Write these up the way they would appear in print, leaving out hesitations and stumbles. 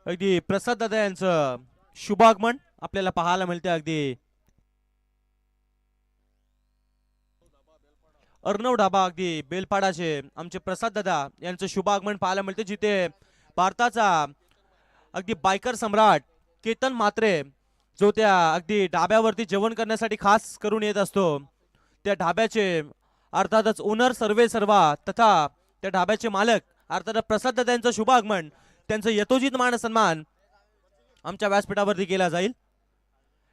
अगदी प्रसाद दादा यांचं शुभागमन आपल्याला पाहायला मिळते. अगदी अर्णव ढाबा अगदी बेलपाडाचे आमचे प्रसाद दादा यांचं शुभागमन पाहायला मिळते, जिथे भारताचा अगदी बायकर सम्राट केतन म्हात्रे जो त्या अगदी ढाब्यावरती जेवण करण्यासाठी खास करून येत असतो, त्या ढाब्याचे अर्थातच ओनर सर्वे सर्वा तथा त्या ढाब्याचे मालक अर्थात प्रसाद दादा यांचं शुभागमन, त्यांचं यथोचित मान सन्मान आमच्या व्यासपीठावरती केला जाईल.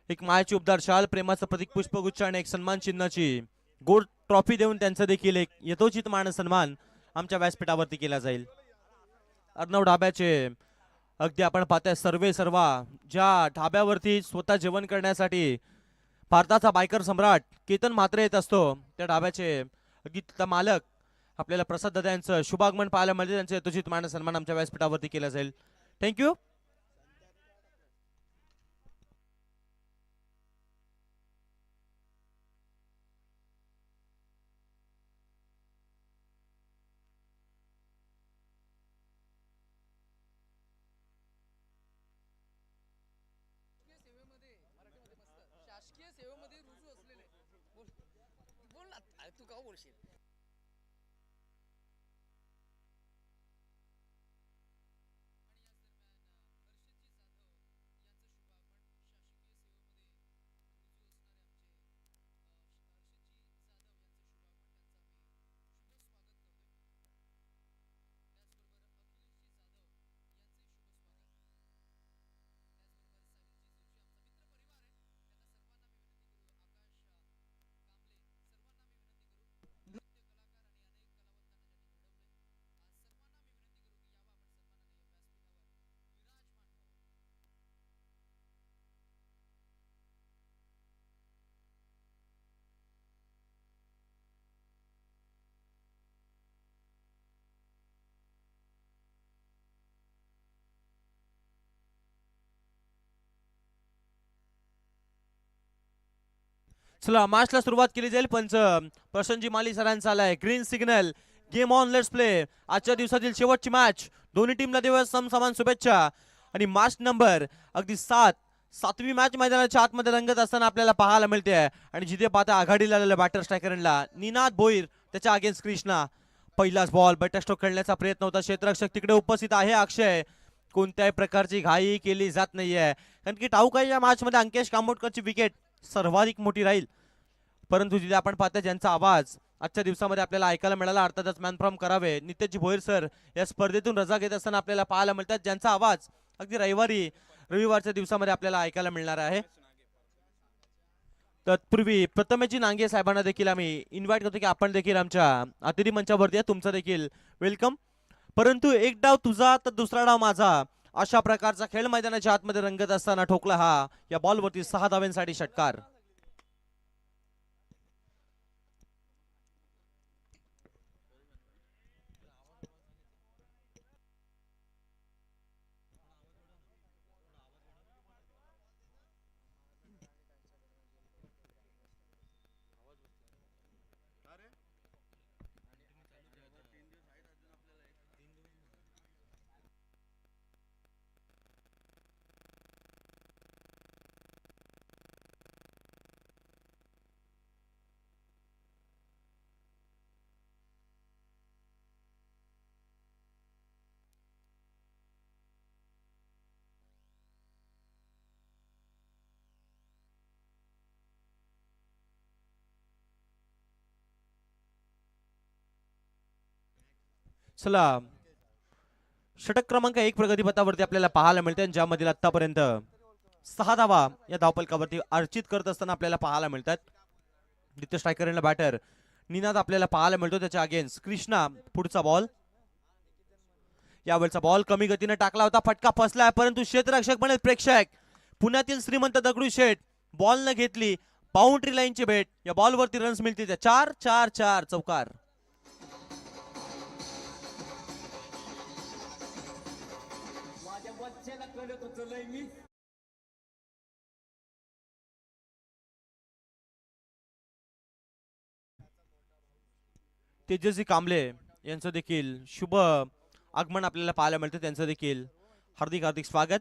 एक मायाची उबदार शाल, प्रेमाचं प्रतीक पुष्पगुच्छ आणि एक सन्मान चिन्हाची गोल्ड ट्रॉफी देऊन त्यांचं देखील एक यथोचित मान सन्मान आमच्या व्यासपीठावरती केला जाईल. अर्णव ढाब्याचे अगदी आपण पाहताय सर्वे सर्वा ज्या ढाब्यावरती स्वतः जेवण करण्यासाठी भारताचा बायकर सम्राट केतन म्हात्रे येत असतो, त्या ढाब्याचे अगदी मालक आपल्याला प्रसाद दादा यांचं शुभागमन पाहायला मिळते. त्यांचे यथोचित मान सन्मान आमच्या व्यासपीठावरती केला जाईल. थँक्यू. शासकीय सेवेमध्ये रुजू असलेले बोल बोल ना तू का बोलशील. चला मॅचला सुरुवात केली जाईल. पंच प्रसन्नजी माली सरांचा आलाय green signal. Game on, let's play. आजच्या दिवसातील शेवटची मॅच. दोन्ही टीमला देऊया समसमान शुभेच्छा. आणि मॅच नंबर अगदी 7वी मॅच मैदानाच्या आतमध्ये रंगत असताना आपल्याला पाहायला मिळते आहे. आणि जिथे पाहता आघाडीला आलेल्या बॅटर स्ट्रायकरला निनाद भोईर, त्याच्या अगेन्स्ट कृष्णा. पहिलाच बॉल बॅटर स्ट्रोक खेळण्याचा प्रयत्न होता. क्षेत्ररक्षक तिकडे उपस्थित आहे अक्षय. कोणत्याही प्रकारची घाई केली जात नाहीये, कारण की ठाऊक आहे या मॅच मध्ये अंकेश कांबोटकरची विकेट सर्वाधिक मोठी राहील. परंतु जिथे आपण पाहता ज्यांचा आवाज आजच्या दिवसामध्ये आपल्याला ऐकायला मिळाला, अर्थातच मॅन फ्रॉम करावे नितेशजी भोईर सर या स्पर्धेतून रजा घेत असताना आपल्याला पाहायला मिळतात, ज्यांचा आवाज अगदी रविवारच्या दिवसामध्ये आपल्याला ऐकायला मिळणार आहे. तत्पूर्वी प्रथमेशजी नांगे साहेबांना देखील आम्ही इन्व्हाइट करतो की आपण देखील आमच्या अतिथी मंचावरती आहे. तुमचं देखील वेलकम. परंतु एक डाव तुझा तर दुसरा डाव माझा, अशा प्रकारचा खेळ मैदानाच्या आतमध्ये रंगत असताना ठोकला हा या बॉलवरती 6 धावांसाठी षटकार. चला षटक क्रमांक 1 प्रगतीपथावरती आपल्याला पाहायला मिळते, ज्यामध्ये आतापर्यंत 6 धावा या धावपलकावरती अर्चित करत असताना आपल्याला पाहायला मिळतात. द्वितीय स्ट्रायकर बॅटर निनाद आपल्याला पाहायला मिळतो, त्याच्या अगेन्स्ट कृष्णा. पुढचा बॉल, यावेळचा बॉल कमी गतीने टाकला होता, फटका फसलाय, परंतु क्षेत्ररक्षक बनेल प्रेक्षक पुण्यातील श्रीमंत दगडूशेठ बॉल न घेतली. बाउंड्री लाईनची भेट, या बॉलवरती रन्स मिळतील 4-4-4 चौकार. तेजस्वी कांबळे यांचं देखील शुभ आगमन आपल्याला पाहायला मिळतं. त्यांचं देखील हार्दिक हार्दिक स्वागत.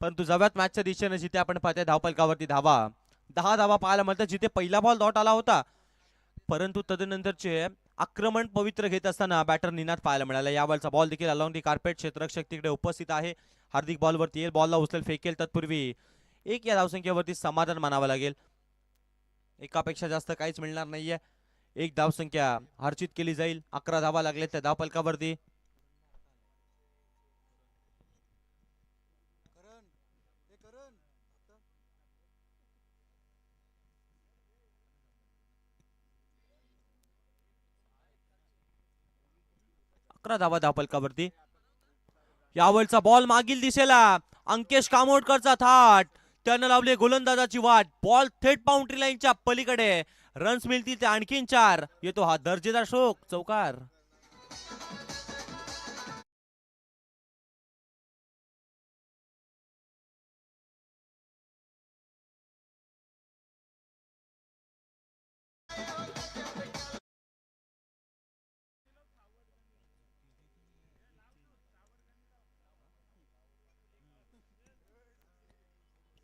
परंतु जव्यात मॅचच्या दिशेने जिथे आपण पाहतोय धावपलकावरती धावा 10 धावा पाहायला मिळतात, जिथे पहिला बॉल डॉट आला होता, परंतु तदनंतरचे आक्रमण पवित्र घेत असताना बॅटर निनाद पाहायला मिळाला. यावरचा बॉल देखील अलॉंग दी कार्पेट क्षेत्ररक्षक तिकडे उपस्थित आहे. हार्दिक बॉलवरती येईल, बॉलला उचलेल, फेकेल. तत्पूर्वी एक या धावसंख्येवरती समाधान मानावं लागेल. एकापेक्षा जास्त काहीच मिळणार नाहीये. एक धावसंख्या हर्षित केली जाईल. 11 धावा लागले त्या धावपलकावरती. अकरा धावा धावपलकावरती. यावरचा बॉल मागील दिशेला, अंकेश कामोडकरचा थाट, त्यानं लावली गोलंदाजाची वाट. बॉल थेट बाउंड्री लाईनच्या पलीकडे. रन्स मिळतील ते आणखीन 4. येतो हा दर्जेदार शोक, चौकार.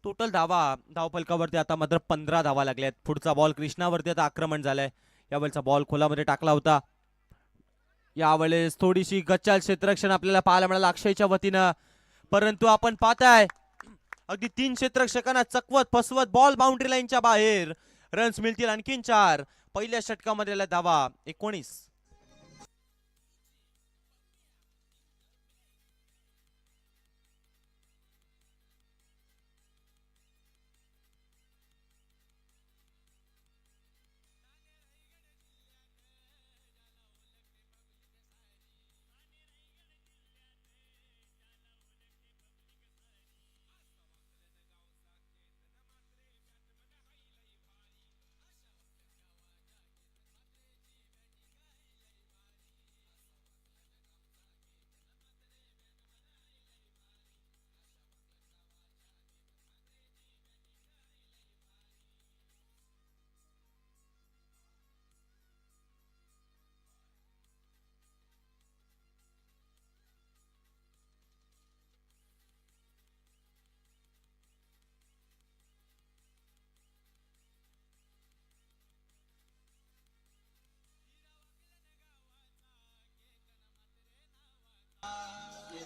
टोटल धावा धावपलकावरती आता मात्र 15 धावा लागल्यात. पुढचा बॉल कृष्णावरती आता आक्रमण झालंय. यावेळेचा बॉल खोलामध्ये टाकला होता. यावेळेस थोडीशी गच्चाल क्षेत्ररक्षण आपल्याला पाहायला मिळालं अक्षयच्या वतीनं, परंतु आपण पाहताय अगदी 3 क्षेत्ररक्षकांना चकवत फसवत बॉल बाउंड्री लाईनच्या बाहेर. रन्स मिळतील आणखीन 4. पहिल्या षटकामध्ये धावा 19.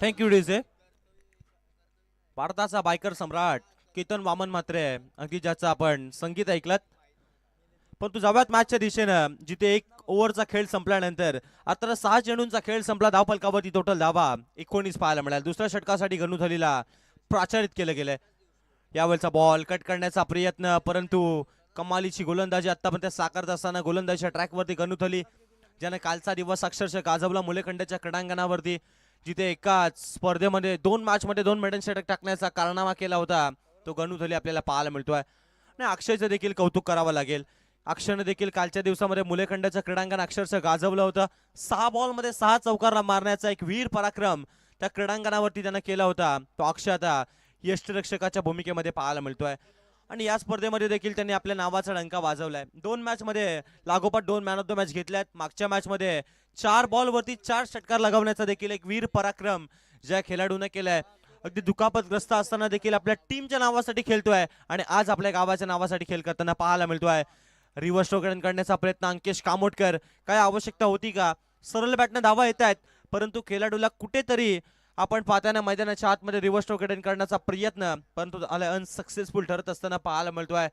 Thank you DJ. भारताचा बायकर सम्राट केतन वामन म्हात्रे, अगदी ज्याचं आपण संगीत ऐकलं. परंतु जाव्यात मॅचच्या दिशेनं जिथे 1 ओव्हरचा खेळ संपल्यानंतर आता 6 चेंडूंचा खेळ संपला. धावपलकावरती टोटल धावा 19 पाहायला मिळाल्या. दुसऱ्या षटकासाठी गणुथलीला प्राचारित केलं गेलंय. यावेळचा बॉल कट करण्याचा प्रयत्न, परंतु कमालीची गोलंदाजी आतापर्यंत साकारत असताना गोलंदाजीच्या ट्रॅकवरती गणुथली, ज्याने कालचा दिवस अक्षरशः गाजवला मुलेखंडाच्या क्रीडांगणावरती, जिथे एकाच स्पर्धेमध्ये 2 मॅचमध्ये 2 मेडल षटक टाकण्याचा कारनामा केला होता, तो गणुथली आपल्याला पाहायला मिळतोय. आणि अक्षयचं देखील कौतुक करावं लागेल. अक्षयने देखील कालच्या दिवसामध्ये मुलेखंडाचं क्रीडांगण अक्षरशः गाजवलं होतं. 6 बॉलमध्ये 6 चौकार मारण्याचा एक वीर पराक्रम त्या क्रीडांगणावरती त्यानं केला होता. तो अक्षय आता यष्टिरक्षकाच्या भूमिकेमध्ये पाहायला मिळतोय. आणि या स्पर्धेमध्ये देखील त्यांनी आपल्या नावाचा डंका वाजवलाय. 2 मॅचमध्ये लागोपाठ 2 मॅन ऑफ द मॅच घेतल्यात. मागच्या मॅचमध्ये 4 बॉलवरती 4 षटकार लगावण्याचा देखील एक वीर पराक्रम ज्या खेळाडूने केलाय. अगदी दुखापतग्रस्त असताना देखील आपल्या टीमच्या नावासाठी खेळतोय आणि आज आपल्या गावाच्या नावासाठी खेळ करताना पाहायला मिळतोय. रिव्हर्स स्ट्रोक करण्याचा प्रयत्न अंकेश कामोडकर. काय आवश्यकता होती का? सरळ बॅटने धावा येत आहेत, परंतु खेळाडूला कुठेतरी आपण पाहताना मैदानाच्या आतमध्ये रिव्हर्स स्ट्रोक करण्याचा प्रयत्न, परंतु अनसक्सेसफुल ठरत असताना पाहायला मिळतोय.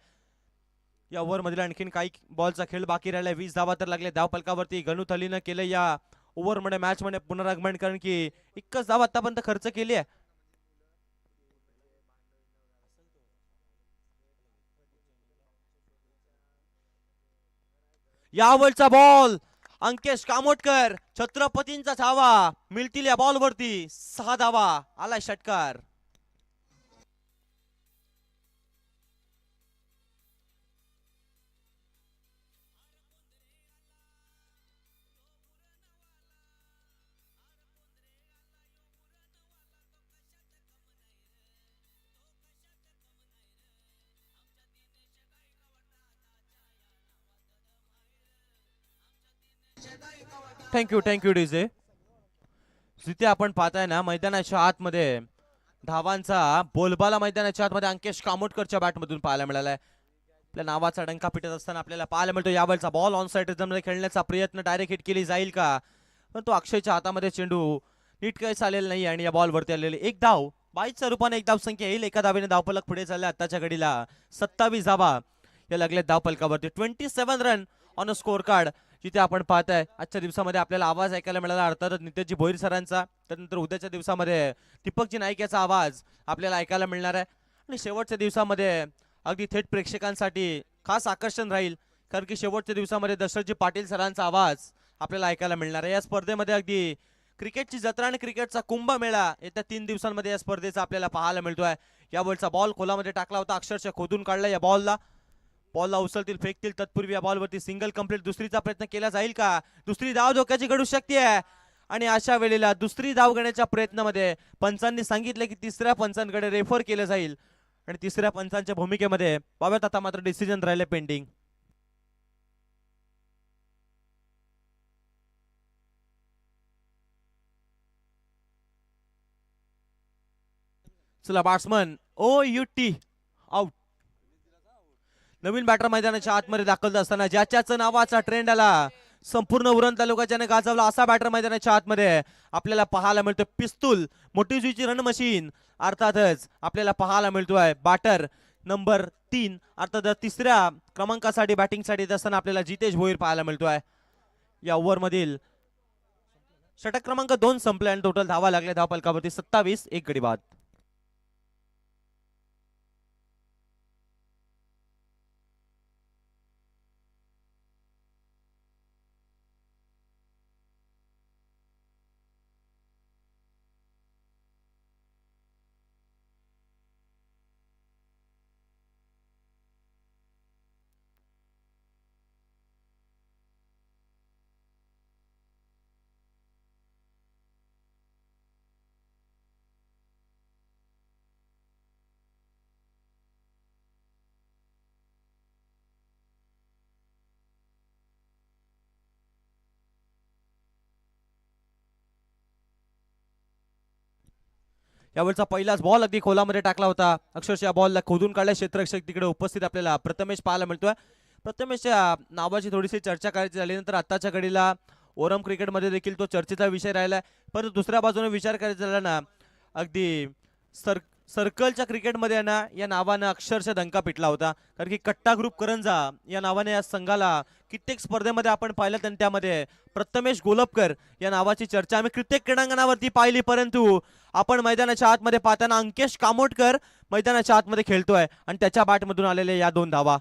या ओव्हर मधील आणखीन काही बॉलचा खेळ बाकी राहिलाय. 20 धावा तर लागले धावपलकावरती. गणुथलीनं केलं या ओव्हरमध्ये मॅचमध्ये पुनरागमन, कारण की एकच धाव आतापर्यंत खर्च केली आहे. यावरचा बॉल अंकेश कामोडकर, छत्रपतींचा धावा मिळतील या बॉलवरती. 6 धावा, आलाय षटकार. Thank you DJ. जिथे आपण पाहताय ना मैदानाच्या आतमध्ये धावांचा बोलबाला मैदानाच्या आतमध्ये अंकेश कामोटकरच्या बॅटमधून पाहायला मिळालाय. आपल्या नावाचा डंका पिटत असताना आपल्याला पाहायला मिळतो यावेळचा बॉल ऑन साइड मध्ये खेळण्याचा प्रयत्न डायरेक्ट हिट केली जाईल का, पण तो अक्षयच्या हातामध्ये चेंडू नीट काही चालेल नाही आणि या बॉल वरती आलेले एक धाव 22च्या रूपाने एक धाव संख्या येईल. एका धावेने धावफलक पुढे चालले आताच्या घडीला 27 धावा या लागल्या धावफलकावरती. 27 run on a score card जिथे आपण पाहताय आजच्या दिवसामध्ये आपल्याला आवाज ऐकायला मिळाला अर्थातच नितेशजी भोईर सरांचा. त्यानंतर उद्याच्या दिवसामध्ये दीपकजी नाईक याचा आवाज आपल्याला ऐकायला मिळणार आहे आणि शेवटच्या दिवसामध्ये अगदी थेट प्रेक्षकांसाठी खास आकर्षण राहील कारण की शेवटच्या दिवसामध्ये दशरथजी पाटील सरांचा आवाज आपल्याला ऐकायला मिळणार आहे. या स्पर्धेमध्ये अगदी क्रिकेटची जत्रा आणि क्रिकेटचा कुंभमेळा येत्या 3 दिवसांमध्ये या स्पर्धेचा आपल्याला पाहायला मिळतोय. यावरचा बॉल खोलामध्ये टाकला होता, अक्षरशः खोदून काढला. या बॉलला उचलतील फेकतील तत्पूर्वी या बॉलवरती सिंगल कंप्लीट. दुसरीचा प्रयत्न केला जाईल का, दुसरी धाव धोक्याची घडू शकते आणि अशा वेळेला दुसरी धाव घेण्याच्या प्रयत्नामध्ये पंचांनी सांगितले की तिसऱ्या पंचांकडे रेफर केलं जाईल आणि तिसऱ्या पंचांच्या भूमिकेमध्ये पाहूयात आता मात्र डिसिजन राहिले पेंडिंग. चला बॅट्समन OUT आउट. नवीन बॅटर मैदानाच्या आतमध्ये दाखल असताना ज्याच्याच नावाचा ट्रेंड आला संपूर्ण उरण तालुक्याने गाजवला असा बॅटर मैदानाच्या आतमध्ये आपल्याला पाहायला मिळतो. पिस्तूल मोठी जुईची रन मशीन अर्थातच आपल्याला पाहायला मिळतोय. बॅटर नंबर 3 अर्थात तिसऱ्या क्रमांकासाठी बॅटिंगसाठी येत असताना आपल्याला जितेश भोईर पाहायला मिळतोय. या ओव्हर मधील षटक क्रमांक 2 संपले आणि टोटल धावा लागल्या धावफलकावरती 27 एक गडी बाद. यावरचा पहिलाच बॉल अगदी खोलामध्ये टाकला होता, अक्षरशः या बॉलला खोदून काढल्या. क्षेत्ररक्षक तिकडे उपस्थित आपल्याला प्रथमेश पाहायला मिळतोय. प्रथमेशच्या नावाची थोडीशी चर्चा करायची झाल्यानंतर आताच्या घडीला ओरम क्रिकेटमध्ये देखील तो चर्चेचा विषय राहिलाय. परंतु दुसऱ्या बाजूने विचार करायचा झाला ना अगदी सर्कलच्या क्रिकेटमध्ये ना या नावानं अक्षरशः डंका पिटला होता कारण की कट्टा ग्रुप करंजा या नावाने या संघाला कित्येक स्पर्धेमध्ये आपण पाहिलं आणि त्यामध्ये प्रथमेश गोलपकर या नावाची चर्चा आम्ही कित्येक क्रीडांगणावरती पाहिली. परंतु आपण मैदानाच्या आतमध्ये पाहताना अंकेश कामोटकर मैदानाच्या आतमध्ये खेळतोय आणि त्याच्या बॅटमधून आलेल्या या 2 धावा,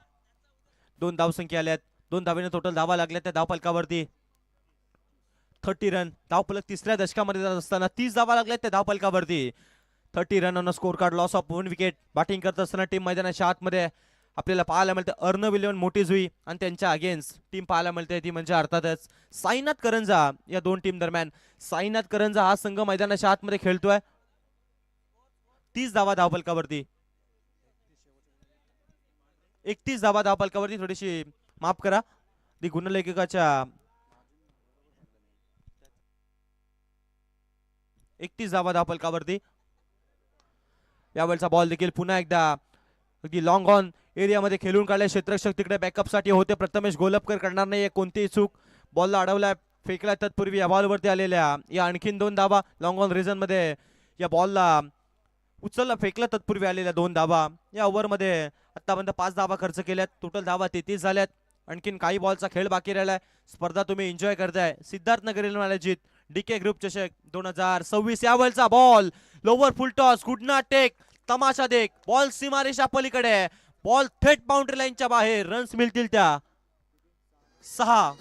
2 धावसंख्या आल्यात. 2 धावेने टोटल धावा लागल्या त्या धावफलकावरती. 30 रन धावफलक तिसऱ्या दशकामध्ये जात असताना 30 धावा लागल्यात त्या धावफलकावरती. 30 run on score card, loss of 1 wicket. Batting करत असताना टीम मैदानाच्या आतमध्ये आपल्याला पाहायला मिळते अर्नव इलेव्हन मोठी जुई आणि त्यांच्या अगेन्स्ट टीम पाहायला मिळते ती म्हणजे अर्थातच साईनाथ करंजा. या 2 टीम दरम्यान साईनाथ करंजा हा संघ मैदानाच्या आतमध्ये खेळतोय. 30 धावा धावफलकावरती, 31 धावा धावफलकावरती. थोडीशी माफ करा ती गुणलेखकाच्या 31 धावा धावफलकावरती. यावेळचा बॉल देखील पुन्हा एकदा अगदी लॉंग ऑन एरियामध्ये खेळून काढले. क्षेत्ररक्षक तिकडे बॅकअपसाठी होते. प्रथमेश गोलपकर करणार नाही कोणतीही चूक. बॉलला अडवलाय, फेकला. तत्पूर्वी या बॉलवरती आलेल्या या आणखीन 2 धावा लॉंग ऑन रिझन मध्ये या बॉलला उचलला फेकला तत्पूर्वी आलेल्या 2 धावा. या ओव्हरमध्ये आतापर्यंत 5 धावा खर्च केल्यात. टोटल धावा 33 झाल्यात. आणखीन काही बॉलचा खेळ बाकी राहिलाय. स्पर्धा तुम्ही एन्जॉय करताय. सिद्धार्थ नगर आयोजित DK ग्रुप चषक 2026. यावेळचा बॉल लोवर फुल टॉस, गुड नॉट टेक, तमाशा देख. बॉल सीमारेषा पलीकडे, बॉल थेट बाउंड्री लाईनच्या बाहेर. रन्स मिळतील त्या 6.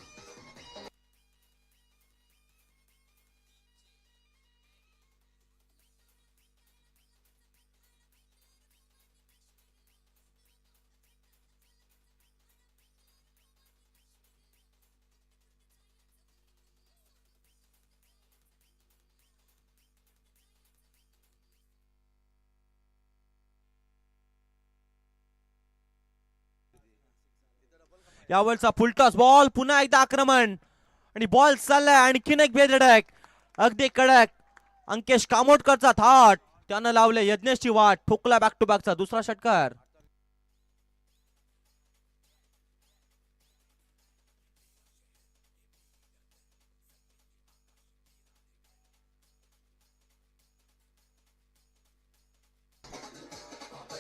यावेळचा फुलटॉस बॉल, पुन्हा एकदा आक्रमण आणि बॉल चाललाय. आणखीन एक बेधडक अगदी कडक अंकेश कामोटकरचा थाट त्यानं लावले यज्ञेशची वाट, ठोकला बॅक टू बॅकचा दुसरा षटकार.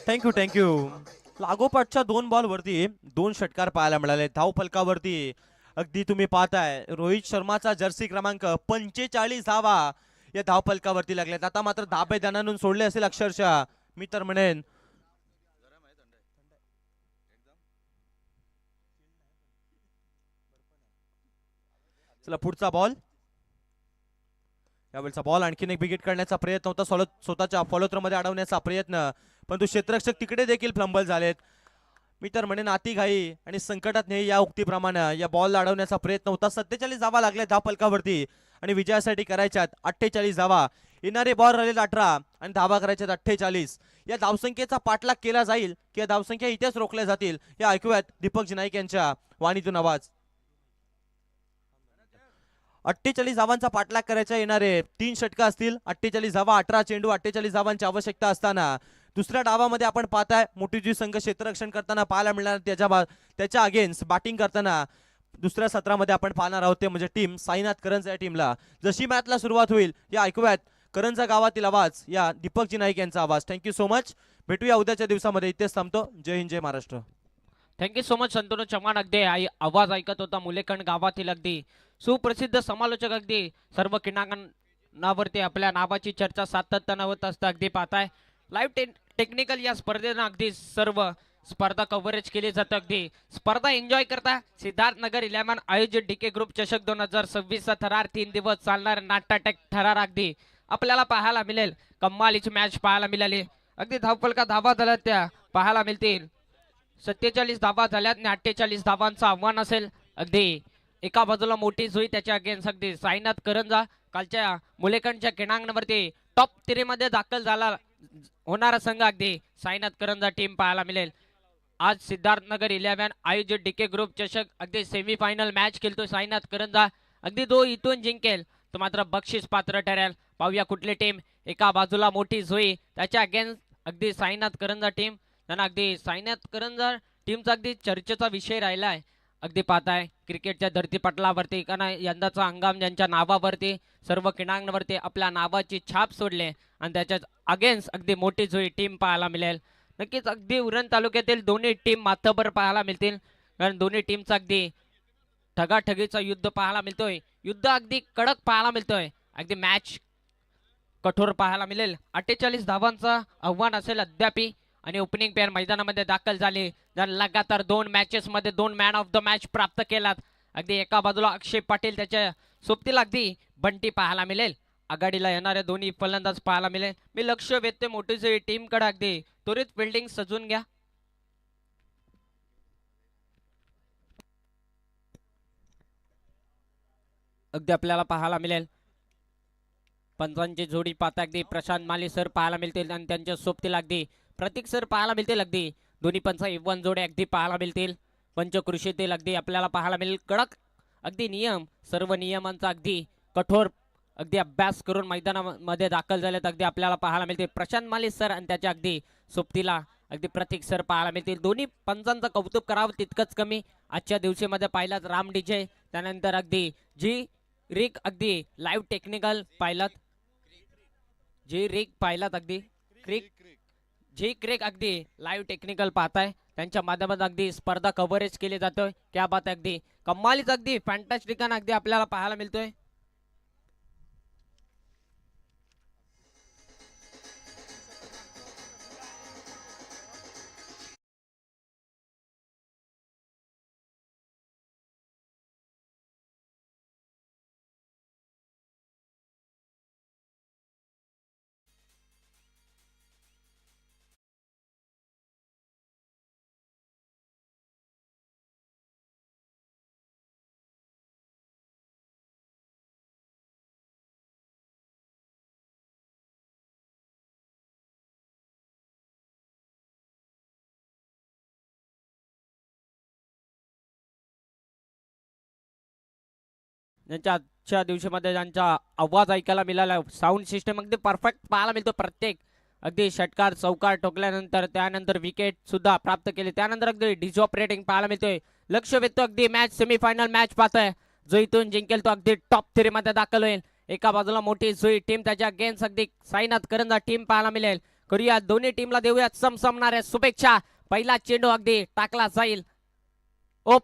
थँक्यू. लागोपाठच्या 2 बॉल वरती 2 षटकार पाहायला मिळाले. धाव फलकावरती अगदी तुम्ही पाहताय रोहित शर्माचा जर्सी क्रमांक 45 धावा या धाव फलकावरती लागल्यात. आता मात्र धाबे ध्यानातून सोडले असेल अक्षरशः मी तर म्हणेन. चला पुढचा बॉल. यावेळचा बॉल आणखीन एक विकेट काढण्याचा प्रयत्न होता, स्वतःच्या फॉलोथ्रोमध्ये अडवण्याचा प्रयत्न, परंतु क्षेत्ररक्षक तिकडे देखील फ्लंबल झालेत. मी तर म्हणेन आतिघाई आणि संकटात नाही या उक्तीप्रमाणे या बॉल अडवण्याचा प्रयत्न होता. 47 धावा लागल्या धाव फलकावरती आणि विजयासाठी करायच्यात 48 धावा. येणारे बॉल राहिलेत 18 आणि धावा करायच्यात 48. या धावसंख्येचा पाठलाग केला जाईल की या धावसंख्या इथेच रोखल्या जातील हे ऐकूयात दीपक नाईक यांच्या वाणीतून आवाज. 48 धावांचा पाठलाग करायचा. येणारे 3 षटकं असतील. 48 धावा, 18 चेंडू, 48 धावांची आवश्यकता असताना दुसऱ्या डावामध्ये आपण पाहताय मोठीजी संघ क्षेत्ररक्षण करताना पाहायला मिळणार. त्याच्या अगेन्स्ट बॅटिंग करताना दुसऱ्या सत्रामध्ये आपण पाहणार आहोत ते म्हणजे टीम साईनाथ करंज या टीमला. जशी मॅचला सुरुवात होईल या ऐकूयात करंजा गावातील आवाज या दीपकजी नाईक यांचा आवाज. Thank you so much. भेटूया उद्याच्या दिवसामध्ये. इथेच थांबतो. जय हिंद, जय Maharashtra. Thank you so much Santosh Chavan. अगदी आवाज ऐकत होता मुलेखंड गावातील अगदी सुप्रसिद्ध समालोचक. अगदी सर्व किनांकनावरती आपल्या नावाची चर्चा सातत्यानं होत असतं. अगदी पाहताय लाईव्ह टेक्निकल या स्पर्धेनं अगदी सर्व स्पर्धा कव्हरेज केली जातं. अगदी स्पर्धा एन्जॉय करता सिद्धार्थ नगर 11 आयोजित डीके ग्रुप चषक 2026 चा थरार 3 दिवस चालणार नाट्याटक थरार अगदी आपल्याला पाहायला मिळेल. कमालीची मॅच पाहायला मिळाली. अगदी धावफलका धावा झाल्या त्या पाहायला मिळतील. 47 धावा झाल्यात आणि 48 धावांचं आव्हान असेल. अगदी एका बाजूला मोठी जुई त्याच्या अगेन्स्ट अगदी साईनाथ करंजा कालच्या मुलेखंडच्या किनांकनावरती टॉप 3 मध्ये दाखल झाला होणारा संघ अगदी साईनाथ करंजा टीम पाहायला मिळेल. आज सिद्धार्थनगर 11 आयोजित डीके ग्रुप चषक अगदी सेमीफायनल मॅच खेळतोय साईनाथ करंजा. अगदी इथून जिंकेल तर मात्र बक्षीस पात्र ठरेल. पाहूया कुठली टीम. एका बाजूला मोठी जुई त्याच्या अगेन्स्ट अगदी साईनाथ करंजा टीम. त्यांना अगदी साईनाथ करंजा टीमचा अगदी चर्चेचा विषय राहिलाय. अगदी पाहताय क्रिकेटच्या धरतीपटलावरती कारण यंदाचा हंगाम ज्यांच्या नावावरती सर्व किनांकनावरती आपल्या नावाची छाप सोडले आणि त्याच्याच अगेन्स्ट अगदी मोठी जुई टीम पाहायला मिळेल. नक्कीच अगदी उरण तालुक्यातील दोन्ही टीम माथाभर पाहायला मिळतील कारण दोन्ही टीमचा अगदी ठगाठगीचा युद्ध पाहायला मिळतोय. युद्ध अगदी कडक पाहायला मिळतोय. अगदी मॅच कठोर पाहायला मिळेल. 48 धावांचा आव्हान असेल अद्यापी आणि ओपनिंग पेअर मैदानामध्ये दाखल झाले. जर लगातार 2 मॅचेस मध्ये 2 मॅन ऑफ द मॅच प्राप्त केलात. अगदी एका बाजूला अक्षय पाटील त्याच्या सोबतीला अगदी बंटी पाहायला मिळेल. आघाडीला येणारे दोन्ही फलंदाज पाहायला मिळेल. मी लक्ष वेधते मोठी टीम कडे. अगदी त्वरित फिल्डिंग सजून घ्या. अगदी आपल्याला पाहायला मिळेल पंचांची जोडी पाहता अगदी प्रशांत माली सर पाहायला मिळतील आणि त्यांच्या सोबतीला अगदी प्रतीक सर पाहायला मिळतील. अगदी दोन्ही पंच इव्हन जोडे अगदी पाहायला मिळतील. पंचकृषीतील अगदी आपल्याला पाहायला मिळेल कडक अगदी नियम. सर्व नियमांचा अगदी कठोर अगदी अभ्यास करून मैदानामध्ये दाखल झालेत. अगदी आपल्याला पाहायला मिळतील प्रशांत माली सर आणि त्याच्या अगदी सोबतीला अगदी प्रतीक सर पाहायला मिळतील. दोन्ही पंचांचं कौतुक करावं तितकंच कमी. आजच्या दिवशीमध्ये पाहिलात राम डीजे त्यानंतर अगदी जी रिक अगदी लाईव्ह टेक्निकल पाहिलात. जी रिक पाहिलात अगदी जी क्रिक अगदी लाईव्ह टेक्निकल पाहताय त्यांच्या माध्यमातून अगदी स्पर्धा कव्हरेज केली जातोय. क्या बात अगदी कमालीच अगदी फॅन्टास्टिक अगदी आपल्याला पाहायला मिळतोय. ज्यांच्या आजच्या दिवशीमध्ये ज्यांचा आवाज ऐकायला मिळाला साऊंड सिस्टम अगदी परफेक्ट पाहायला मिळतो. प्रत्येक अगदी षटकार चौकार ठोकल्यानंतर त्यानंतर विकेट सुद्धा प्राप्त केले. त्यानंतर अगदी डिजॉप रेटिंग पाहायला मिळतोय. लक्ष वेधतो अगदी मॅच सेमीफायनल मॅच पाहतोय. जो इथून जिंकेल तो अगदी टॉप 3 मध्ये दाखल होईल. एका बाजूला मोठी जुई टीम त्याच्या अगेन्स्ट अगदी साईनाथ करंजा टीम पाहायला मिळेल. करूया दोन्ही टीमला देऊया समसमणाऱ्या शुभेच्छा. पहिला चेंडू अगदी टाकला जाईल.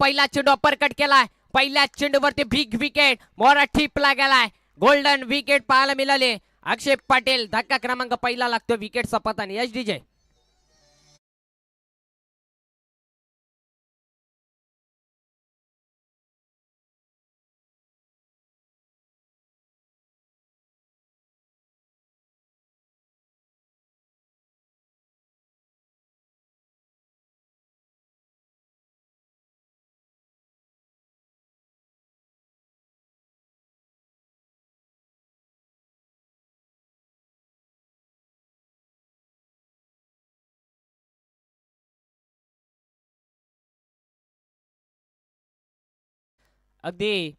पहिला चेंडू अपरकट केलाय. पहिल्या चेंडूवरती बिग विकेट मोरा टिपला गेलाय. गोल्डन विकेट पाहायला मिळाले. अक्षय पाटील धक्का क्रमांक पहिला लागतो विकेट सपाताने. यश डीजे अगदी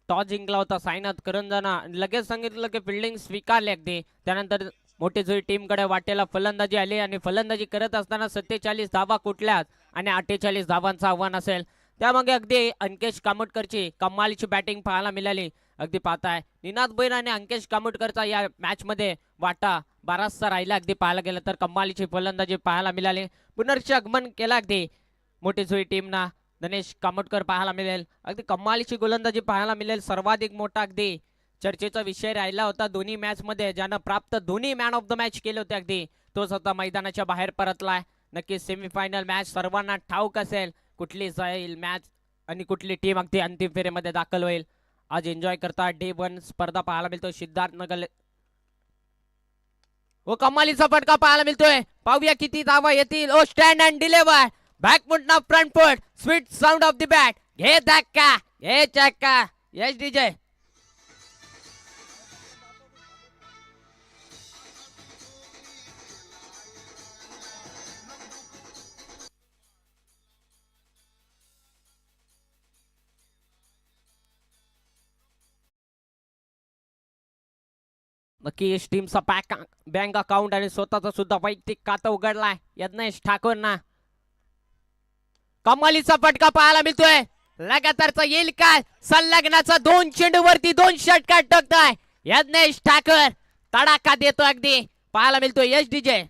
टॉस जिंकला होता साईनाथ करंजाना. लगेच सांगितलं की फिल्डिंग स्वीकारली अगदी. त्यानंतर मोठी जुई टीम कडे वाटेला फलंदाजी आली आणि फलंदाजी करत असताना 47 धावा कुठल्याच आणि 48 धावांचं आव्हान असेल. त्यामागे अगदी अंकेश कामोटकरची कमालीची बॅटिंग पाहायला मिळाली. अगदी पाहताय निनाद बैर आणि अंकेश कामोटकरचा या मॅच मध्ये वाटा बराचसा राहिला. अगदी पाहायला गेलं तर कमालीची फलंदाजी पाहायला मिळाली. पुनर्गमन केला अगदी मोठी जुई टीमना. गणेश कामोटकर पाहायला मिळेल. अगदी कमालीची गोलंदाजी पाहायला मिळेल. सर्वाधिक मोठा अगदी चर्चेचा विषय राहिला होता दोन्ही मॅच मध्ये. ज्यानं प्राप्त दोन्ही मॅन ऑफ द मॅच केले होते अगदी तोच आता मैदानाच्या बाहेर परतलाय. नक्की सेमीफायनल मॅच सर्वांना ठाऊक असेल कुठली जाईल मॅच आणि कुठली टीम अगदी अंतिम फेरीमध्ये दाखल होईल. आज एन्जॉय करता डे 1 स्पर्धा पाहायला मिळतो सिद्धार्थ नगर. कमालीचा फटका पाहायला मिळतोय. पाहूया किती धावा येतील. स्टँड अँड डिलिव्हर बॅकफुट ना front foot sweet sound of the bat. घे धक्का घे चक्का. यस डीजे नक्की टीमचा बँक अकाउंट आणि स्वतःचा सुद्धा वैयक्तिक खातं उघडलाय यज्ञेश ठाकूर ना. कमालीचा फटका पाहायला मिळतोय. लगातारचा येईल काय. संलग्नाचा 2 चेंडूवरती 2 षटकार टोकताय यज्ञेश ठाकूर. तडाखा देतो अगदी पाहायला मिळतोय. यश डीजे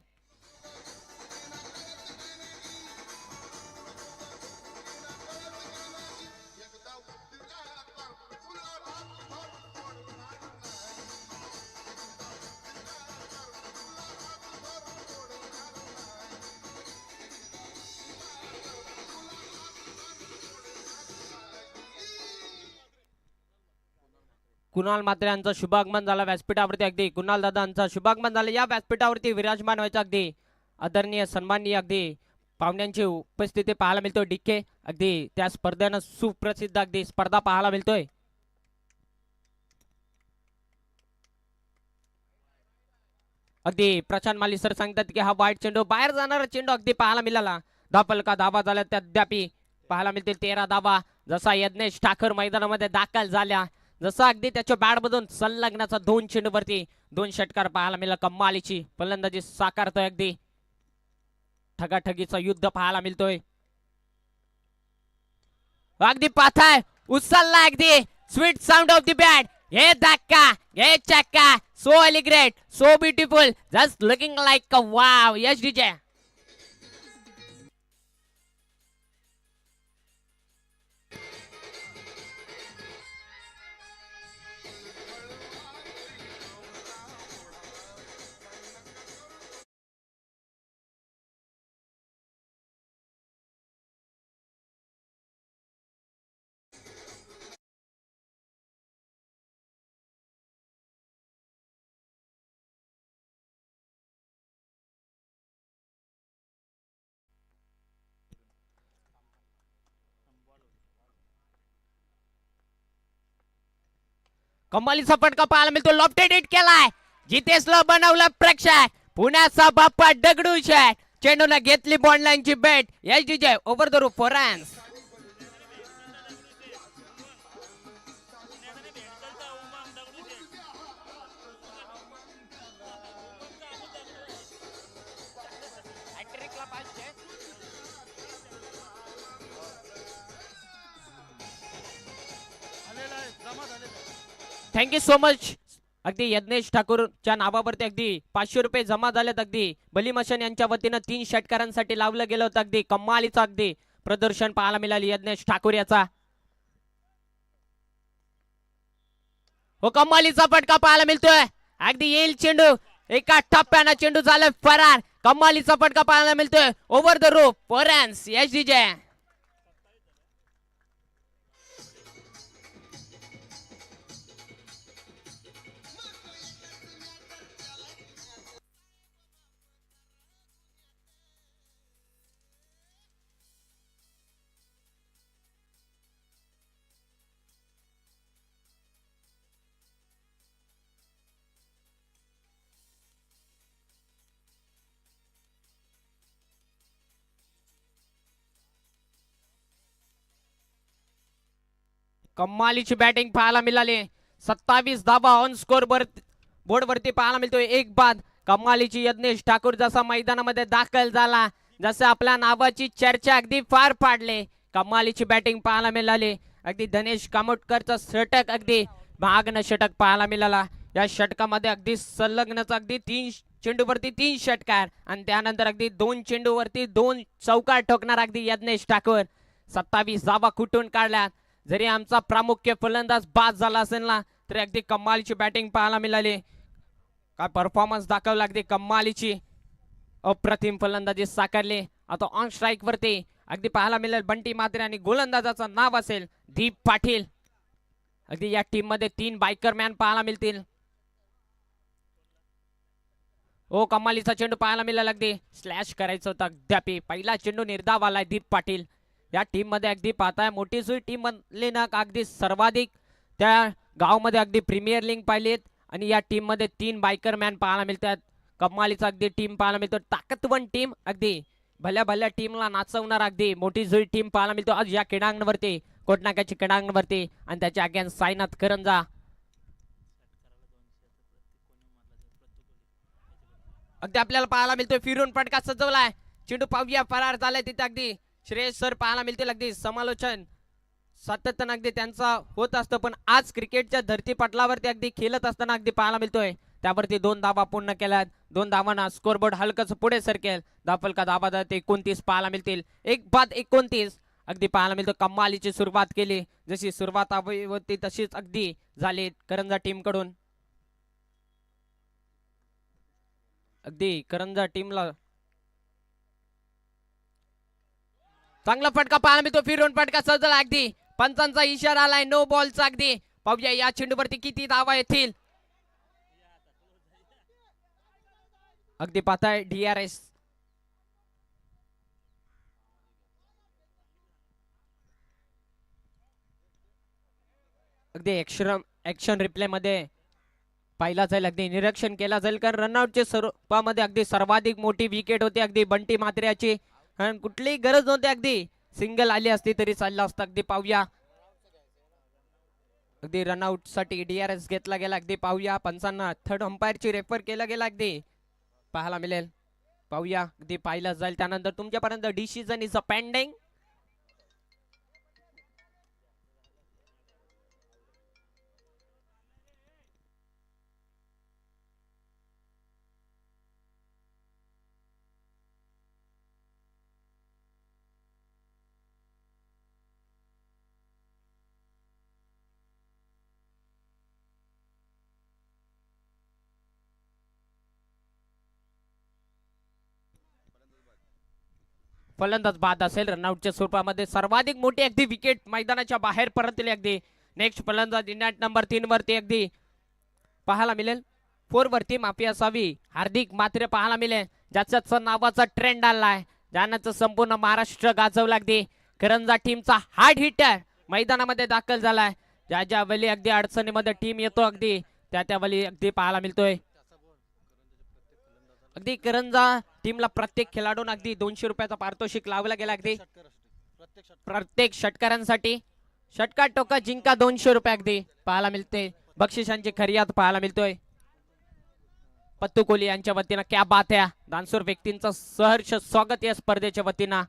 कुणाल मात्रे यांचं शुभागमन झालं व्यासपीठावरती. अगदी कुणाल दादांचं शुभागमन झालं. या व्यासपीठावरती विराजमान व्हायचं अगदी आदरणीय सन्माननीय अगदी पाहुण्यांची उपस्थिती पाहायला मिळतोय. डिके अगदी त्या स्पर्धेनं सुप्रसिद्ध अगदी स्पर्धा पाहायला मिळतोय. अगदी प्रशांत माली सर सांगतात की हा वाईट चेंडू बाहेर जाणारा चेंडू अगदी पाहायला मिळाला. धापलका धावा झाल्या त्या अद्यापी पाहायला मिळतील 13 धावा. जसा यज्ञेश ठाकूर मैदानामध्ये दाखल झाल्या जसा अगदी त्याच्या बॅट मधून संलग्नाचा 2 चेंडूवरती 2 षटकार पाहायला मिळाला. कमालीची फलंदाजी साकारतोय. अगदी ठगाठगीचं युद्ध पाहायला मिळतोय. अगदी पाथाय उचलला अगदी sweet sound of the bat. हे धक्का हे चक्का. So elegant so beautiful just looking like a wow. Yes DJ कमालीचा फटका पाहायला मिळतो. लॉफ्टेड हिट केलाय. जितेशला बनवलं प्रेक्षक. पुण्याचा बाप्पा दगडूशेठ. चेंडूला घेतली बॉन्ड लाईनची बेट. Yes DJ over the roof four runs. Thank you so much. अगदी यज्ञेश ठाकूरच्या नावावरती अगदी 500 रुपये जमा झालेत. अगदी बलीमशन यांच्या वतीनं 3 षटकारांसाठी लावलं गेलं होतं. अगदी कमालीचं अगदी प्रदर्शन पाहायला मिळाले यज्ञेश ठाकूर याचा. हो कमालीचा फटका पाहायला मिळतोय. अगदी येईल चेंडू, एका टप्प्यानं चेंडू झाला फरार. कमालीचा फटका पाहायला मिळतोय over the rope four runs Yash DJ. कमालीची बॅटिंग पाहायला मिळाली. 27 धावा ऑन स्कोर बोर्ड वरती पाहायला मिळतोय. एक बाद कमालीची यज्ञेश ठाकूर जसा मैदानामध्ये दाखल झाला, जसं आपल्या नावाची चर्चा अगदी फार पाडले. कमालीची बॅटिंग पाहायला मिळाली. अगदी धनेश कामोटकरचा षटक अगदी महागणं षटक पाहायला मिळाला. या षटकामध्ये अगदी संलग्नच अगदी 3 चेंडूवरती 3 षटकार आणि त्यानंतर अगदी 2 चेंडूवरती 2 चौकार ठोकणार अगदी यज्ञेश ठाकूर. 27 धावा कुठून काढल्यात. जरी आमचा प्रामुख्य फलंदाज बाद झाला असेल ना, तरी अगदी कमालीची बॅटिंग पाहायला मिळाली. काय परफॉर्मन्स दाखवला अगदी कमालीची. अप्रतिम फलंदाजी साकारली. आता ऑन स्ट्राईक वरती अगदी पाहायला मिळेल बंटी म्हात्रे आणि गोलंदाजाचं नाव असेल दीप पाटील. अगदी या टीम मध्ये 3 बायकर मॅन पाहायला मिळतील. ओ कमालीचा चेंडू पाहायला मिळेल. अगदी स्लॅश करायचं होतं अद्यापि. पहिला चेंडू निर्धाव आलाय दीप पाटील. या टीम मध्ये अगदी पाहताय मोठी सुई टीम मधले ना अगदी सर्वाधिक त्या गावामध्ये अगदी प्रीमियर लीग पाहिलेत आणि या टीम मध्ये 3 बायकर मॅन पाहायला मिळतात. कमालीचा अगदी टीम पाहायला मिळतो. ताकदवन टीम अगदी भल्या भल्या टीमला नाचवणार अगदी मोठी जुई टीम पाहायला मिळतो आज या क्रीडांगणावरती, कोटनाक्याच्या क्रीडांगणावरती. आणि त्याच्या अगेन्स्ट साईनाथ करंजा. अगदी आपल्याला पाहायला मिळतोय फिरून फटका सजवलाय. चेंडू पाहूया फरार झालाय तिथे. अगदी श्रेयस सर पाहायला मिळतील. अगदी समालोचन सातत्यानं अगदी त्यांचा होत असतं, पण आज क्रिकेटच्या धरतीपटलावरती अगदी खेळत असताना अगदी पाहायला मिळतोय. त्यावरती 2 धावा पूर्ण केल्यात. 2 धावांना स्कोरबोर्ड हलकच पुढे सरकेल. धाफलका धाबा 29 पाहायला मिळतील. 1 बाद 29 अगदी पाहायला मिळतो. कमालीची सुरुवात केली. जशी सुरुवात होती तशीच अगदी झाली करंजा टीम कडून. अगदी करंजा टीमला चांगला फटका पाहायला मिळतो. फिरून फटका सजला. अगदी पंचांचा इशारा आलाय नो बॉलचा. अगदी पाहूया या चेंडूवरती किती धावा येतील. अगदी पाहताय DRS. अगदी ऍक्शन रिप्ले मध्ये पाहिला जाईल. अगदी निरीक्षण केला जाईल कारण रनआउटच्या स्वरूपामध्ये अगदी सर्वाधिक मोठी विकेट होती अगदी बंटी म्हात्रेची. आणि कुठलीही गरज नव्हती. अगदी सिंगल आली असती तरी चाललं असतं. अगदी पाहूया अगदी रनआउट साठी DRS घेतला गेला. अगदी पाहूया पंचांना थर्ड अंपायरची रेफर केला गेला. अगदी पाहायला मिळेल. पाहूया अगदी पाहिलं जाईल. त्यानंतर तुमच्यापर्यंत डिसिजन इज अ पेंडिंग. फलंदाज बाद असेल. रनआउटच्या स्वरूपामध्ये सर्वाधिक मोठी अगदी विकेट मैदानाच्या बाहेर परतली. अगदी नेक्स्ट फलंदाज इंडिया नंबर 3 वरती अगदी पाहायला मिळेल. 4 वरती माफी असावी हार्दिक म्हात्रे पाहायला मिळेल. ज्याचा नावाचा ट्रेंड आलाय, ज्यानं संपूर्ण महाराष्ट्र गाजवला. अगदी करंजा टीमचा हार्ड हिटर मैदानामध्ये दाखल झालाय. ज्या ज्या वेळी अगदी अडचणीमध्ये टीम येतो अगदी त्या वेळी अगदी पाहायला मिळतोय. अगदी करंजा टीमला प्रत्येक खेळाडून अगदी 200 रुपयाचा पारितोषिक लावला गेला. अगदी प्रत्येक षटकारांसाठी षटकार टोका जिंका 200 रुपये अगदी पाहायला मिळते. बक्षिसांची खर्याद पाहायला मिळतोय. पत्तू कोहली यांच्या वतीनं क्या बात है. दानशूर व्यक्तींचं सहर्ष स्वागत या स्पर्धेच्या वतीनं.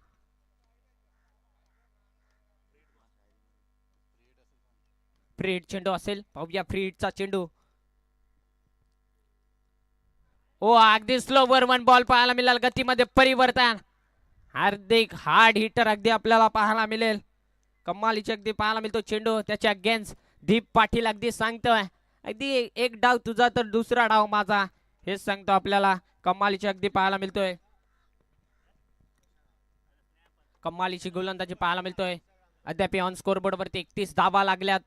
फ्री हिट चेंडू असेल, पाहूया फ्री हिटचा चेंडू. ओ अगदी स्लोवर वन बॉल पाहायला मिळेल, गतीमध्ये परिवर्तन. हार्दिक हार्ड हिटर अगदी आपल्याला पाहायला मिळेल. कमालीचे अगदी पाहायला मिळतो चेंडू त्याच्या अगेन्स्ट. दीप पाटील अगदी सांगतोय अगदी एक डाव तुझा तर दुसरा डाव माझा, हेच सांगतो आपल्याला. कमालीचे अगदी पाहायला मिळतोय. कमालीची गोलंदाजी पाहायला मिळतोय. अद्याप ऑन स्कोर बोर्ड वरती 31 धावा लागल्यात.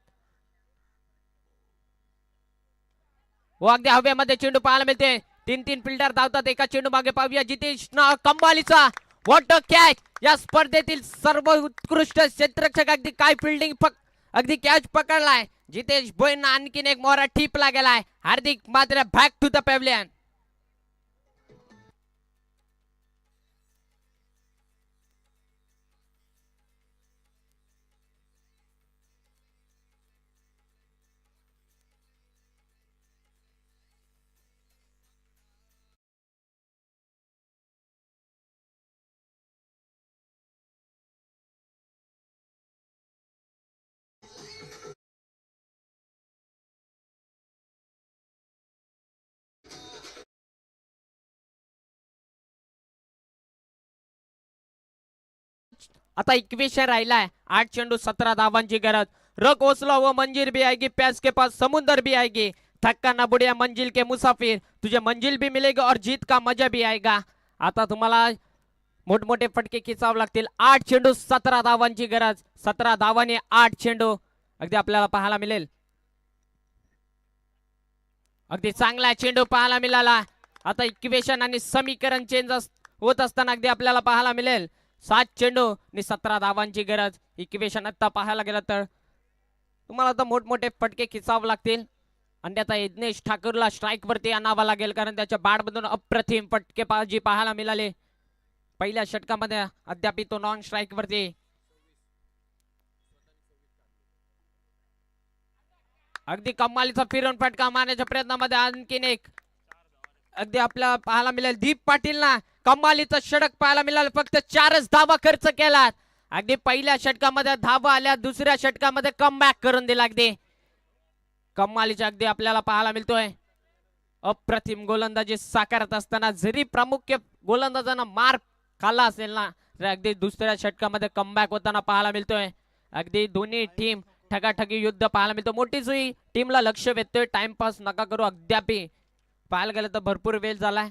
व अगदी हवेमध्ये चेंडू पाहायला मिळते. 3 फिल्डर धावतात एका चेंडू मागे. पाहूया जितेश कमालीचा व्हॉट अ कॅच. या स्पर्धेतील सर्व उत्कृष्ट क्षेत्ररक्षक अगदी काय फिल्डिंग अगदी कॅच पकडलाय. जितेश भोईंना आणखीन एक मोरा टिपला गेलाय. हार्दिक मात्र बॅक टू द पॅव्हलियन. आता 21 राहिलाय. 8 चेंडू 17 धावांची गरज. रक ओसला वो मंजिल भी आएगी, प्यास के पास समुंदर भी आएगी. थक्का ना बुढ़िया मंजिल के मुसाफिर, तुझे मंजिल भी मिलेगी और जीत का मजा भी आएगा. आता तुम्हाला मोठमोठे फटके खिचावे लागतील. 8 चेंडू 17 धावांची गरज. 17 धावांनी 8 चेंडू अगदी आपल्याला पाहायला मिळेल. अगदी चांगला चेंडू पाहायला मिळाला. आता इक्वेशन आणि समीकरण चेंज होत असताना अगदी आपल्याला पाहायला मिळेल. 7 चेंडू आणि 17 धावांची गरज. इक्वेशन आता पाहायला गेलं तर तुम्हाला आता मोठमोठे फटके खिचावे लागतील. आणि आता यज्ञेश ठाकूरला स्ट्राईक वरती आणावा लागेल, कारण त्याच्या बॅटमधून अप्रतिम फटकेबाजी पाहायला मिळाले. पहिल्या षटकामध्ये अद्याप तो नॉन स्ट्राईक वरती. अगदी कमालीचा फिरून फटका मारण्याच्या प्रयत्नामध्ये आणखीन एक अगदी आपल्याला पाहायला मिळेल. दीप पाटीलना कमालीचा षटक पाहायला मिळालं. फक्त 4च धावा खर्च केला. अगदी पहिल्या षटकामध्ये धावा आल्या, दुसऱ्या षटकामध्ये कमबॅक करून दिला. अगदी कमालीचा अगदी आपल्याला पाहायला मिळतोय. अप्रतिम गोलंदाजी साकारत असताना जरी प्रमुख गोलंदाजांना मार खाल्ला असेल ना, तर अगदी दुसऱ्या षटकामध्ये कमबॅक होताना पाहायला मिळतोय. अगदी दोन्ही टीम ठगाठगी युद्ध पाहायला मिळतो. मोठी जुई टीमला लक्ष वेधतोय. टाइमपास नका करू. अद्याप पाहायला गेलं तर भरपूर वेळ झालाय.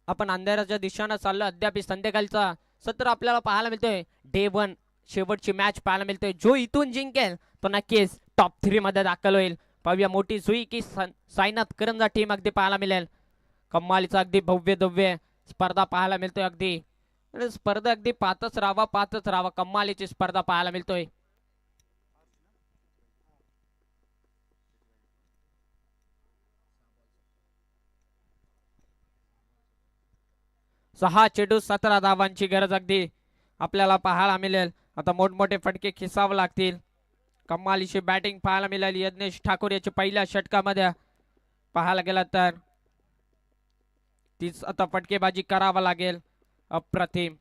आपण अंधेराच्या दिशेनं चाललो. अद्याप संध्याकाळचा सत्र आपल्याला पाहायला मिळतोय. डे 1 शेवटची मॅच पाहायला मिळतोय. जो इथून जिंकेल तो नक्कीच टॉप 3 मध्ये दाखल होईल. पाहूया मोठी जुई की साईनाथ करंजा टीम अगदी पाहायला मिळेल. कमालीचा अगदी भव्य दव्य स्पर्धा पाहायला मिळतोय. अगदी स्पर्धा अगदी पाहतच राहावा. कमालीची स्पर्धा पाहायला मिळतोय. सहा चेंडू 17 धावांची गरज अगदी आपल्याला पाहायला मिळेल. आता मोठमोठे फटके खिसावे लागतील. कमालीची बॅटिंग पाहायला मिळाली यज्ञेश ठाकूर याची पहिल्या षटकामध्ये पाहायला गेला तर तीच आता फटकेबाजी करावा लागेल. अप्रतिम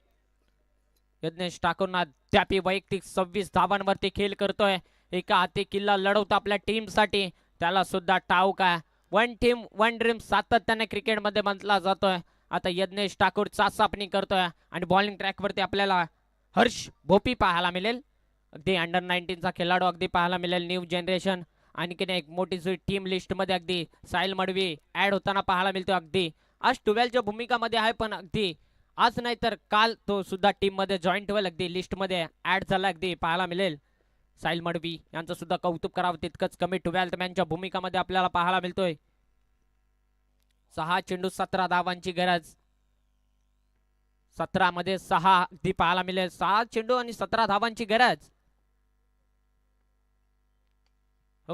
यज्ञेश ठाकूरना त्यापी वैयक्तिक 26 धावांवरती खेळ करतोय. एका हाती किल्ला लढवतो आपल्या टीम साठी, त्याला सुद्धा ठाऊक आहे. वन टीम वन ड्रीम सातत्याने क्रिकेटमध्ये म्हटला जातोय. आता यज्ञेश ठाकूर चाचपणी करतोय आणि बॉलिंग ट्रॅक वरती आपल्याला हर्ष भोपी पाहायला मिळेल. अगदी अंडर 19 चा खेळाडू अगदी पाहायला मिळेल. न्यू जनरेशन आणखीन एक मोठी टीम लिस्ट मध्ये अगदी साहिल मडवी ऍड होताना पाहायला मिळतो. अगदी आज 12 च्या भूमिकामध्ये आहे, पण अगदी आज नाही तर काल तो सुद्धा टीम मध्ये जॉईंट होईल. अगदी लिस्ट मध्ये ऍड झाला अगदी पाहायला मिळेल. साहिल मडवी यांचं सुद्धा कौतुक करावं तितकंच कमी. 12 मॅनच्या भूमिकामध्ये आपल्याला पाहायला मिळतोय. 6 चेंडू 17 धावांची गरज. 17 मध्ये 6 अगदी पाहायला मिळेल. 6 चेंडू आणि 17 धावांची गरज.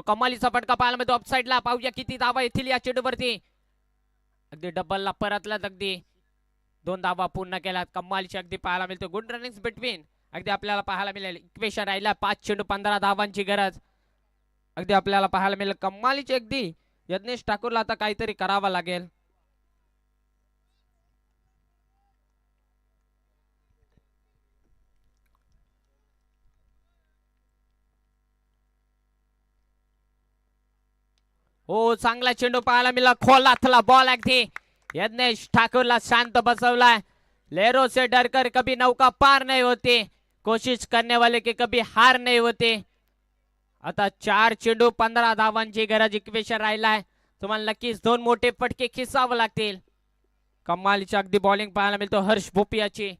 कमालीचा फटका पाहायला मिळतो ऑफसाईडला. पाहूया किती धावा येतील या चेंडूवरती. अगदी डबलला परतल्यात. अगदी 2 धावा पूर्ण केल्यात. कमालीची अगदी पाहायला मिळतो. गुड रनिंग बिटवीन अगदी आपल्याला पाहायला मिळेल. इक्वेशन राहिला 5 चेंडू 15 धावांची गरज अगदी आपल्याला पाहायला मिळेल. कमालीची अगदी यज्ञेश ठाकूरला आता काहीतरी करावं लागेल. हो चांगला चेंडू पाहायला मिळाला खोलातला बॉल अगदी यज्ञेश ठाकूरला शांत बसवलाय. लहरों से डरकर कभी नौका पार नहीं होती, कोशिश करने वाले की कभी हार नहीं होती. आता 4 चेंडू 15 धावांची गरज इक्वेशन राहिलाय. तुम्हाला नक्कीच 2 मोठे फटके खिसावे लागतील. कमालीची अगदी बॉलिंग पाहायला मिळतो हर्ष भोपियाची.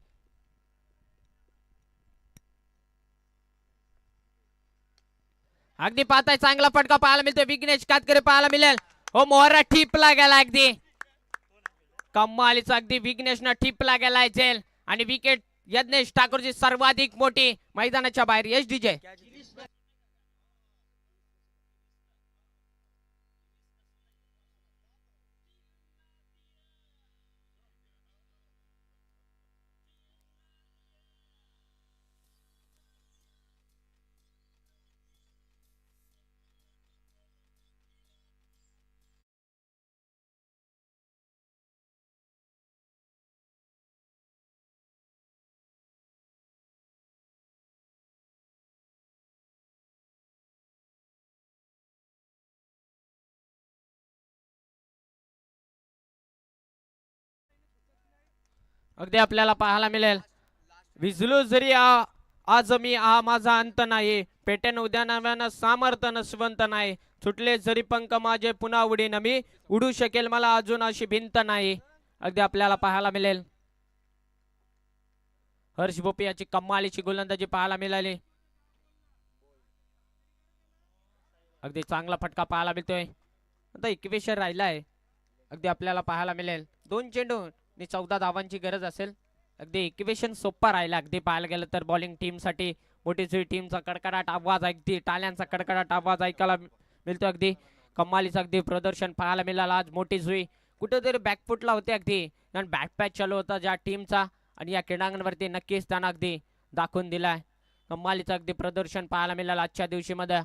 अगदी पाहताय चांगला फटका पाहायला मिळतो विघ्नेश कातकरे पाहायला मिळेल. हो मोहरा टिपला गेला अगदी कमालीचा अगदी विघ्नेशनं टिपला गेलाय झेल आणि विकेट यज्ञेश ठाकूरची सर्वाधिक मोठी मैदानाच्या बाहेर. यश डीजे अगदी आपल्याला पाहायला मिळेल. विझलो जरी आज मी माझा अंत नाही, पेटेन उद्या नव्यानं सामर्थ नसवंत नाही, सुटले जरी पंख माझे पुन्हा उडीन मी, उडू शकेल मला अजून अशी भिंत नाही. अगदी आपल्याला पाहायला मिळेल हर्ष भोपियाची कमालीची गोलंदाजी पाहायला मिळाली. अगदी चांगला फटका पाहायला मिळतोय. आता इक्वेशन राहिलाय. अगदी आपल्याला पाहायला मिळेल 2 चेंडू आणि 14 धावांची गरज असेल. अगदी इक्वेशन सोपा राहिला. अगदी पाहायला गेलं तर बॉलिंग टीम साठी मोठी जुई टीमचा कडकडाट आवाज अगदी टाळ्यांचा कडकडाट आवाज ऐकायला मिळतो. अगदी कमालीचं अगदी प्रदर्शन पाहायला मिळालं आज. मोठी जुई कुठेतरी बॅकफुटला होते अगदी कारण बॅकपॅच चालू होता ज्या टीमचा आणि या क्रीडांगणावरती नक्कीच त्यांना अगदी दाखवून दिलाय. कमालीचं अगदी प्रदर्शन पाहायला मिळालं आजच्या दिवशी मध्ये.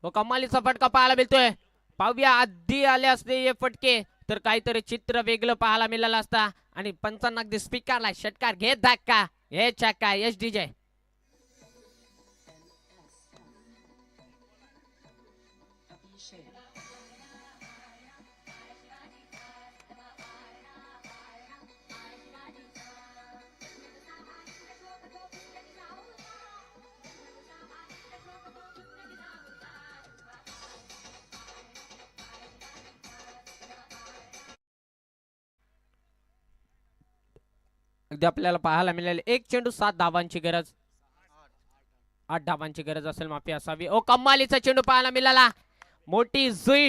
व कमालीचा फटका पाहायला मिळतोय. पाहूया आधी आले असते हे फटके तर काहीतरी चित्र वेगळं पाहायला मिळालं असता आणि पंचांना अगदी स्पीकरला षटकार घेत धक्का हे चक्का. यश डीजे अगदी आपल्याला पाहायला मिळेल 1 चेंडू 7 धावांची गरज 8 धावांची गरज असेल माफी असावी. ओ कमालीचा चेंडू पाहायला मिळाला. मोठी जुई